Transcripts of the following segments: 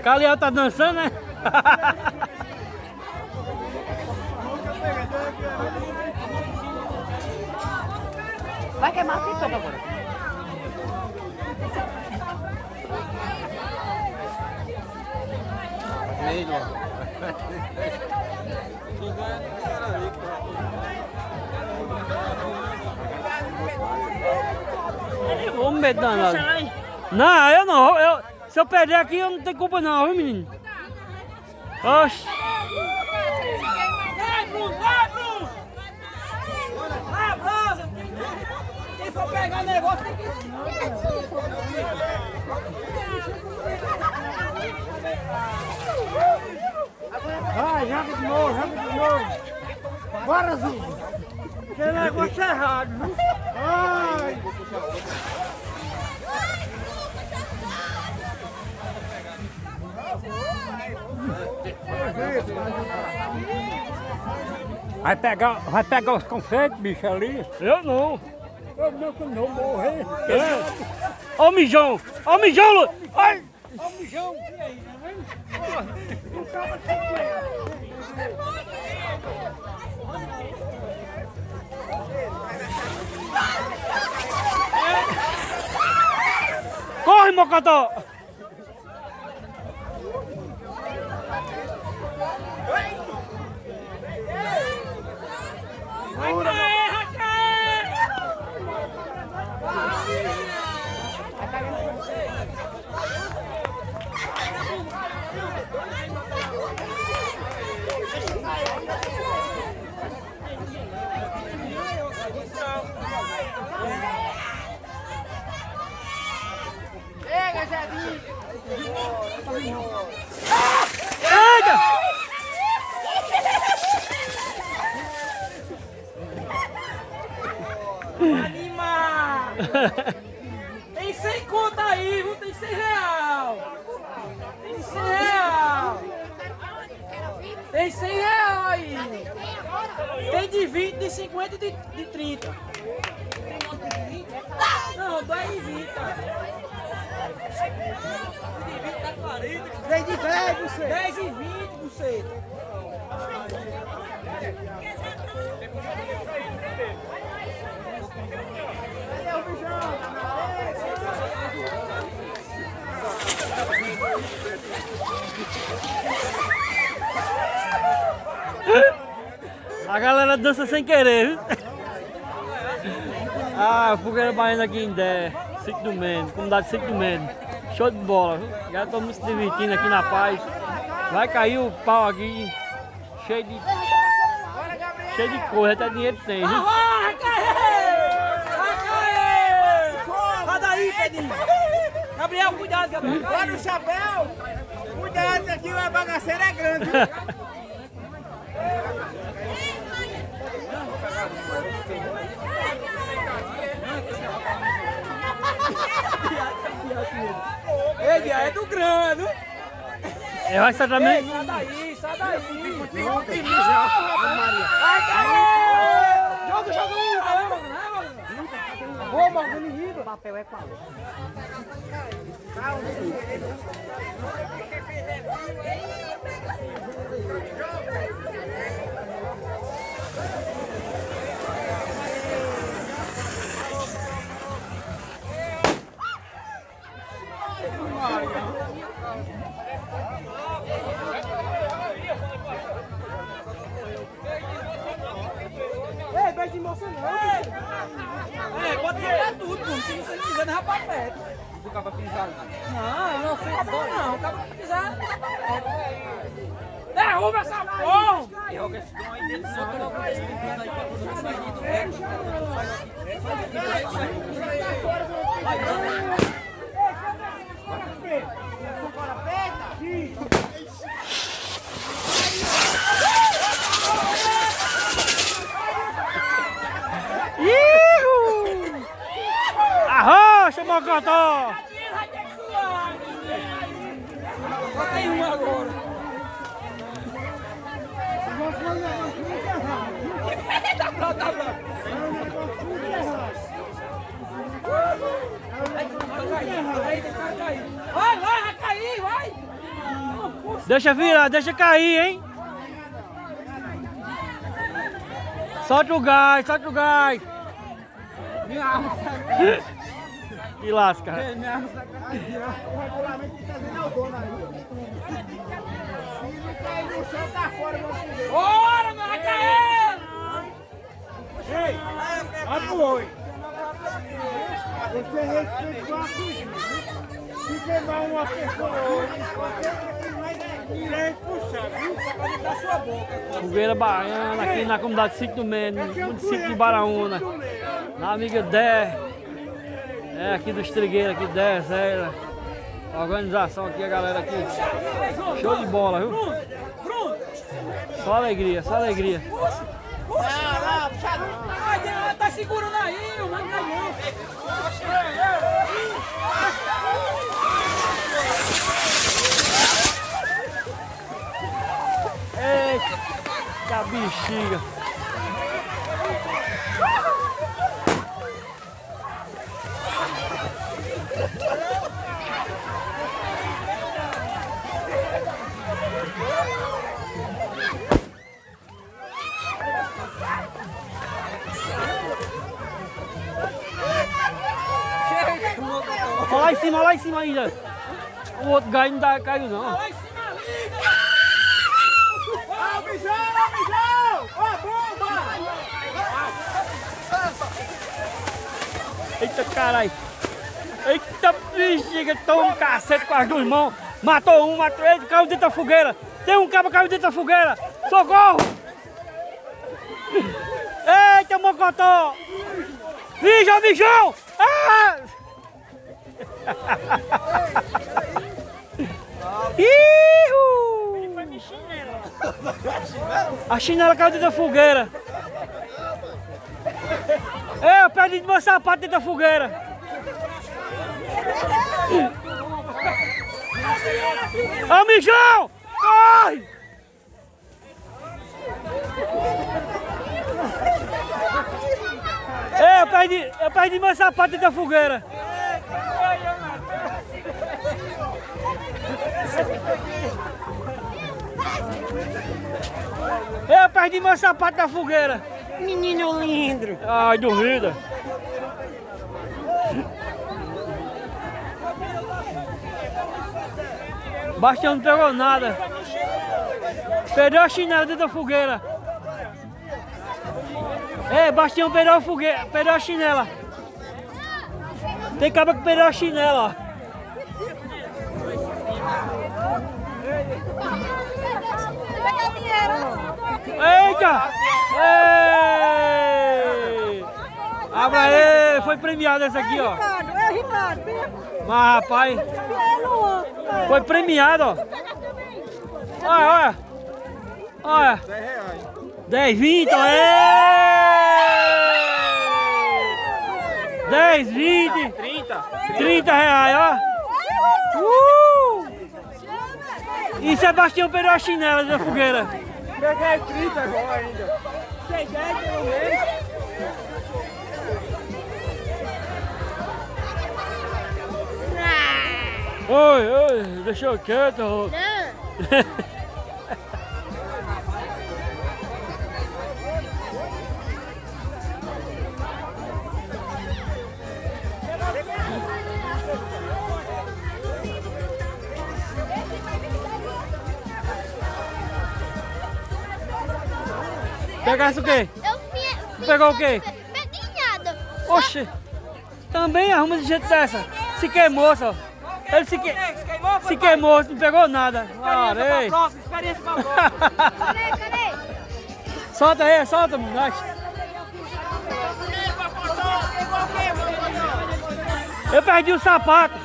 Caliel tá dançando, né? Vai queimar a fita agora. Ô, medo danado. Não, eu não. Se eu perder aqui, eu não tenho culpa não, viu, menino? Oxi. Vai, Bruno! Vai, Bruno! Vai, abraça! Quem for pegar o negócio tem que... Vai, joga de novo. Bora, Zinho. Que negócio errado, viu? Ai. Vai pegar os confeitos, bicho, ali? Eu não. Eu não, que não morrer. Ó o mijão! Ó o mijão, Lu! Ai! Ó o mijão. Corre, Mocotó! Chega, Jadinho! Eita! Anima! Tem 100 conto aí, viu? Tem 100 real! Tem 100 real! Tem 100 real aí! Tem de 20, de 50 e de 30. Não, 10 e 20. De 20 dá 40. 10 de 10, você. 10 e 20, você. A galera dança sem querer, viu? Ah, fogueira baiana aqui em Dé, Sítio do Mendes, comunidade Sítio do Mendes. Show de bola, viu? Já estamos se divertindo aqui na paz. Vai cair o pau aqui, cheio de coisa, até dinheiro tem, viu? Vai cair! Vai cair! Sai daí, Pedrinho! Gabriel, cuidado, Gabriel! Lá no chapéu. Cuidado, que aqui a bagaceira é grande. Ele é do grande! É, vai sair também. Sai daí, sai daí! Maria. Vai cair! Joga, joga Vou, mano, ele riba. O papel é qual? Ei, vai de moça não. É, pode ser pra tudo, pô. Se você não quiser, não vai pra perto. O cara pisar. Não, eu não sei acabou não. Acaba de pisar, não vai pra perto. Derruba essa porra! Joga esse dom aí dentro, só coloca esse pintando aí pra você sair do reto. Ihu! Arrocha, Mocotó! Vai ter que suar! Só tem um agora. Tá pronto, tá pronto. Deixa virar, deixa cair, hein? Solta o gás, solta o gás. Minha arma E lasca. minha arma tá aqui, ó. O regulamento que tá dizendo é o dono aí. Se não cair no chão, tá fora, meu filho. Bora, meu, vai cair! Ei, apoio. Você respeita uma coisa. Se queimar uma pessoa hoje, direito puxar, viu? Só pra dentro da sua boca. Fogueira baiana aqui na comunidade Sítio do Mene, município de Baraúna. Na amiga Dé. É aqui do Estrigueiro, aqui Dé, Zé. A organização aqui, a galera aqui. Show de bola, viu? Só alegria, só alegria. Ai, tá segurando aí, não vai cair não. Eita bexiga. Olha lá em cima ainda. O outro gás não caiu não. Lá em cima ali, Ó, bijão! Ó, bijão! Ó, bomba! Eita caralho. Eita bexiga, toma um cacete com as duas mãos. Matou um, matou ele, caiu dentro da fogueira. Tem um cabo que caiu dentro da fogueira. Socorro! Eita, mocotó! Bijão, bijão! Ah! Ihu! A chinela caiu dentro da fogueira. Eu perdi meu sapato dentro da fogueira. Ô, mijão! Corre! Eu perdi meu sapato dentro da fogueira. Eu perdi meu sapato da fogueira. Menino lindo! Ai, dormida. Bastião não pegou nada. Perdeu a chinela dentro da fogueira. É, Bastião perdeu a chinela. Tem cabra que perdeu a chinela, ó. Eita! Ei! Abra aí, foi premiado esse aqui, ó. É, Ricardo! Mas rapaz, foi premiado, ó. Olha, olha. Olha. 10, 20, ó. 10, 20. 30 reais, ó. E Sebastião perdeu a chinela da fogueira. Peguei 30 agora ainda. Cheguei pelo menos. Oi, deixa eu quieto, Rô. Pegasse o quê? Pegou o quê? Peguei nada. Oxe, também arruma de jeito dessa. Se queimou, só. Ele se queimou, não pegou nada. Arei. Experiência pra próxima. Cadê? Solta aí, solta, menino. Eu perdi o sapato.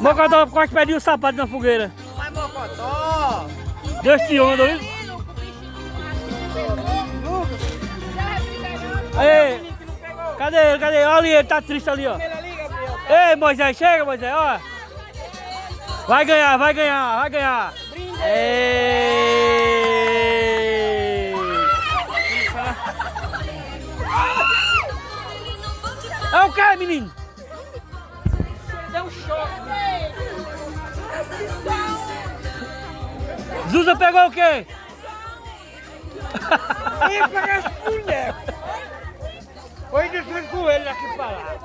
Mocotó quase perdi o sapato na fogueira. Vai, Mocotó! Deus te onda, viu? Ei, cadê ele? Cadê ele? Olha ali, ele tá triste ali, ó. Ei, Moisés, chega, Moisés, ó. Vai ganhar, vai ganhar, vai ganhar. Ei. É o que, menino? Deu um choque. Zuza pegou o quê? Ele parece boneco. Foi descer com ele aqui pra lá.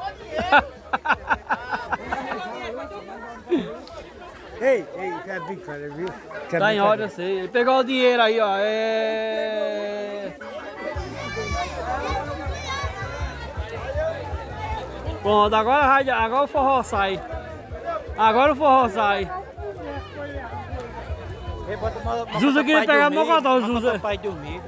Ei, é brincadeira, viu? Tá em ordem, eu sei. Ele pegou o dinheiro aí, ó. É... Pronto, agora o forró sai. Agora o forró sai. Ei, bota uma Zuza queria pegar o mocotó, Zuza. pai dormir.